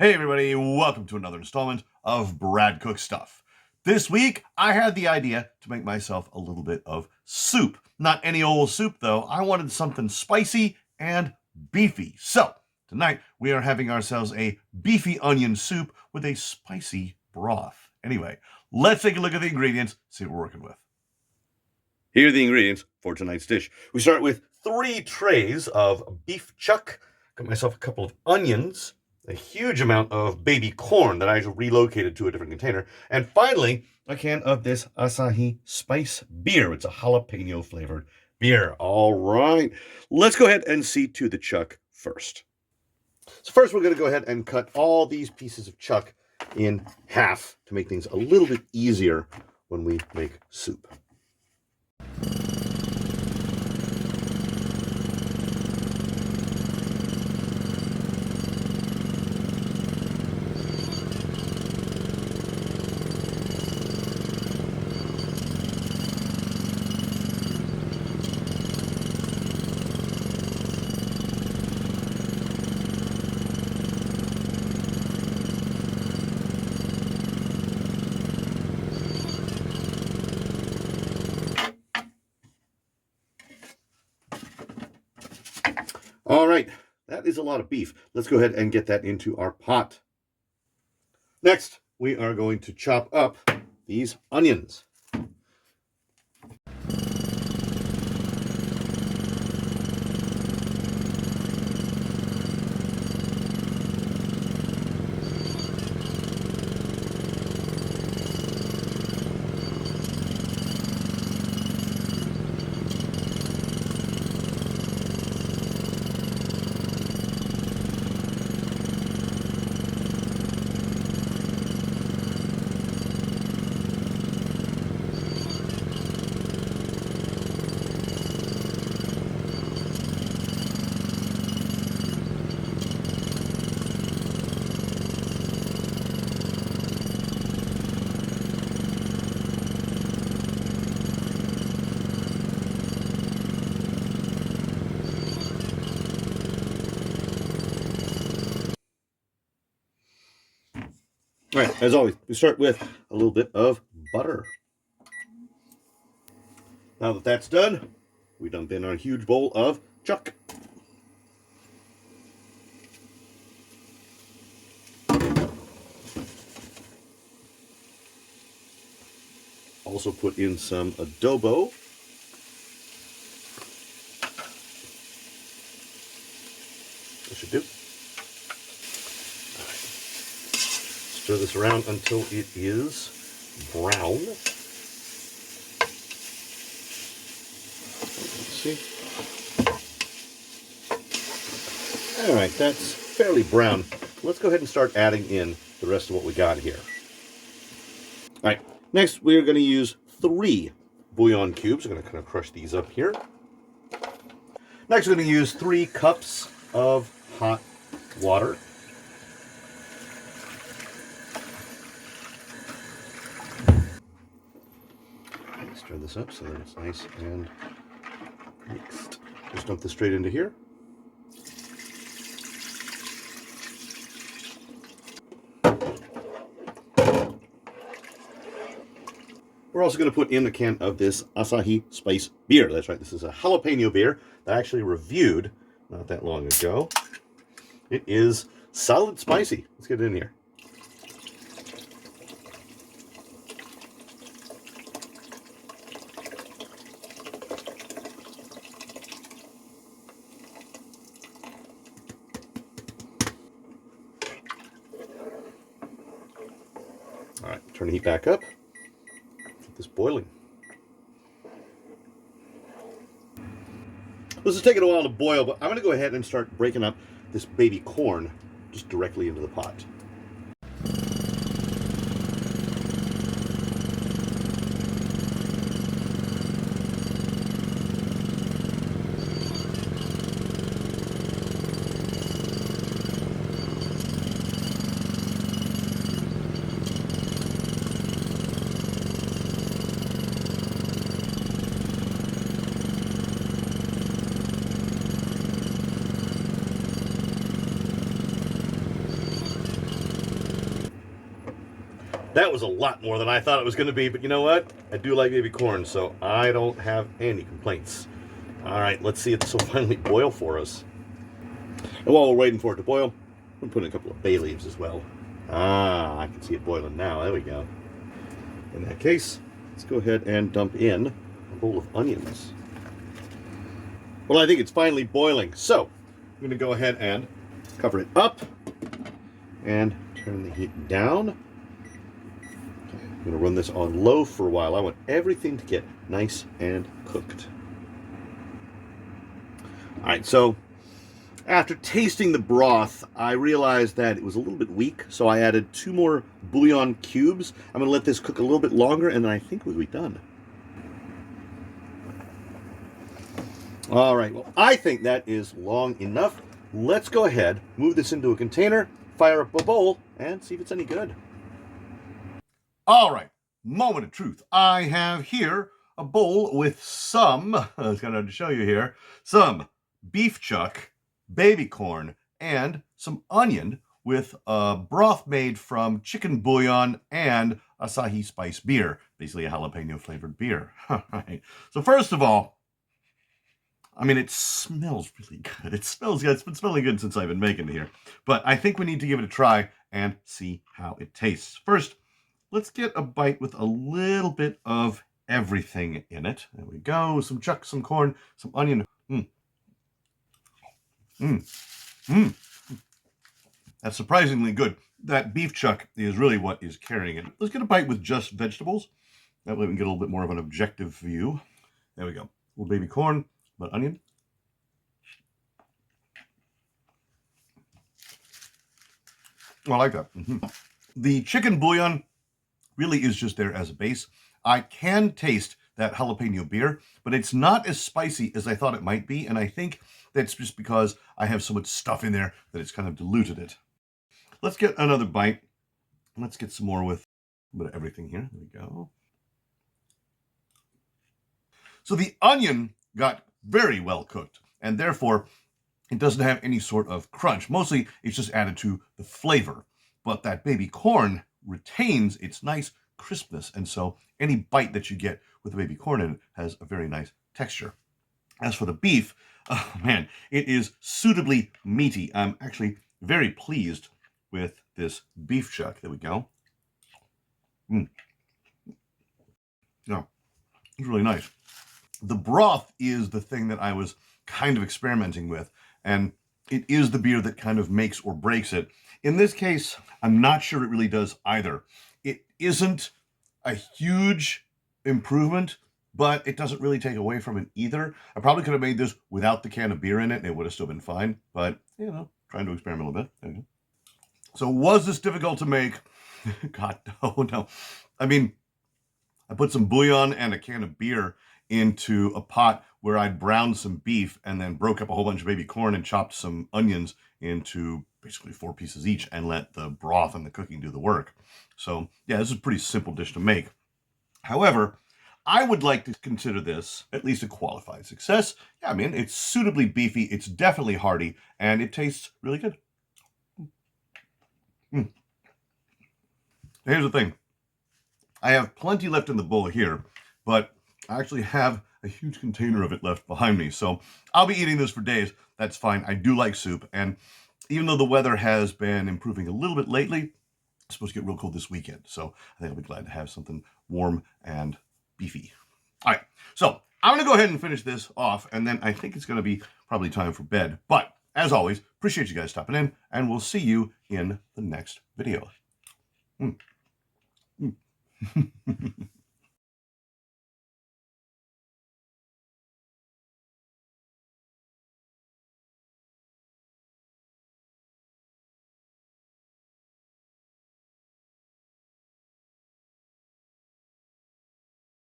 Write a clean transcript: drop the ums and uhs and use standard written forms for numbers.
Hey everybody, welcome to another installment of Brad Cook Stuff. This week, I had the idea to make myself a little bit of soup. Not any old soup though, I wanted something spicy and beefy. So, tonight we are having ourselves a beefy onion soup with a spicy broth. Anyway, let's take a look at the ingredients, see what we're working with. Here are the ingredients for tonight's dish. We start with 3 trays of beef chuck. Got myself a couple of onions, a huge amount of baby corn that I relocated to a different container, and finally, a can of this Asahi Spice beer. It's a jalapeno flavored beer. All right, let's go ahead and see to the chuck first. So first, we're going to go ahead and cut all these pieces of chuck in half to make things a little bit easier when we make soup. All right, that is a lot of beef. Let's go ahead and get that into our pot. Next, we are going to chop up these onions. All right, as always, we start with a little bit of butter. Now that that's done, we dump in our huge bowl of chuck. Also put in some adobo. That should do. Stir this around until it is brown. Let's see. All right, that's fairly brown. Let's go ahead and start adding in the rest of what we got here. All right, next we are going to use 3 bouillon cubes. I'm going to kind of crush these up here. Next we're going to use 3 cups of hot water. Stir this up so that it's nice and mixed. Just dump this straight into here. We're also going to put in a can of this Asahi Spice beer. That's right, this is a jalapeno beer that I actually reviewed not that long ago. It is solid spicy. Let's get it in here. All right, turn the heat back up. Keep this boiling. This is taking a while to boil, but I'm going to go ahead and start breaking up this baby corn just directly into the pot. That was a lot more than I thought it was going to be, but you know what? I do like baby corn, so I don't have any complaints. All right, let's see if this will finally boil for us. And while we're waiting for it to boil, I'm putting a couple of bay leaves as well. Ah, I can see it boiling now. There we go. In that case, let's go ahead and dump in a bowl of onions. Well, I think it's finally boiling, so I'm going to go ahead and cover it up and turn the heat down. I'm going to run this on low for a while. I want everything to get nice and cooked. All right, so after tasting the broth, I realized that it was a little bit weak, so I added 2 more bouillon cubes. I'm going to let this cook a little bit longer, and then I think we'll be done. All right, well, I think that is long enough. Let's go ahead, move this into a container, fire up a bowl, and see if it's any good. All right, moment of truth. I have here a bowl with some, I was going to show you here, some beef chuck, baby corn, and some onion with a broth made from chicken bouillon and Asahi spice beer, basically a jalapeno flavored beer. All right. So first of all, I mean, it smells really good. It smells good. It's been smelling good since I've been making it here. But I think we need to give it a try and see how it tastes. First, let's get a bite with a little bit of everything in it. There we go. Some chuck, some corn, some onion. That's surprisingly good. That beef chuck is really what is carrying it. Let's get a bite with just vegetables. That way we can get a little bit more of an objective view. There we go. A little baby corn, but onion. Oh, I like that. The chicken bouillon really is just there as a base. I can taste that jalapeno beer, but it's not as spicy as I thought it might be, and I think that's just because I have so much stuff in there that it's kind of diluted it. Let's get another bite. Let's get some more with a bit of everything here. There we go. So the onion got very well cooked, and therefore it doesn't have any sort of crunch. Mostly it's just added to the flavor, but that baby corn retains its nice crispness, and so any bite that you get with the baby corn in it has a very nice texture. As for the beef, oh man, it is suitably meaty. I'm actually very pleased with this beef chuck. There we go. Yeah, it's really nice. The broth is the thing that I was kind of experimenting with, and it is the beer that kind of makes or breaks it. In this case, I'm not sure it really does either. It isn't a huge improvement, but it doesn't really take away from it either. I probably could have made this without the can of beer in it, and it would have still been fine, but, you know, trying to experiment a little bit. There you go. So was this difficult to make? God, no. I mean, I put some bouillon and a can of beer into a pot where I'd browned some beef and then broke up a whole bunch of baby corn and chopped some onions into basically 4 pieces each and let the broth and the cooking do the work. So yeah, this is a pretty simple dish to make. However, I would like to consider this at least a qualified success. Yeah, I mean, it's suitably beefy, it's definitely hearty, and it tastes really good. Here's the thing. I have plenty left in the bowl here, but I actually have a huge container of it left behind me. So I'll be eating this for days. That's fine. I do like soup. And even though the weather has been improving a little bit lately, it's supposed to get real cold this weekend. So I think I'll be glad to have something warm and beefy. All right. So I'm going to go ahead and finish this off. And then I think it's going to be probably time for bed. But as always, appreciate you guys stopping in. And we'll see you in the next video.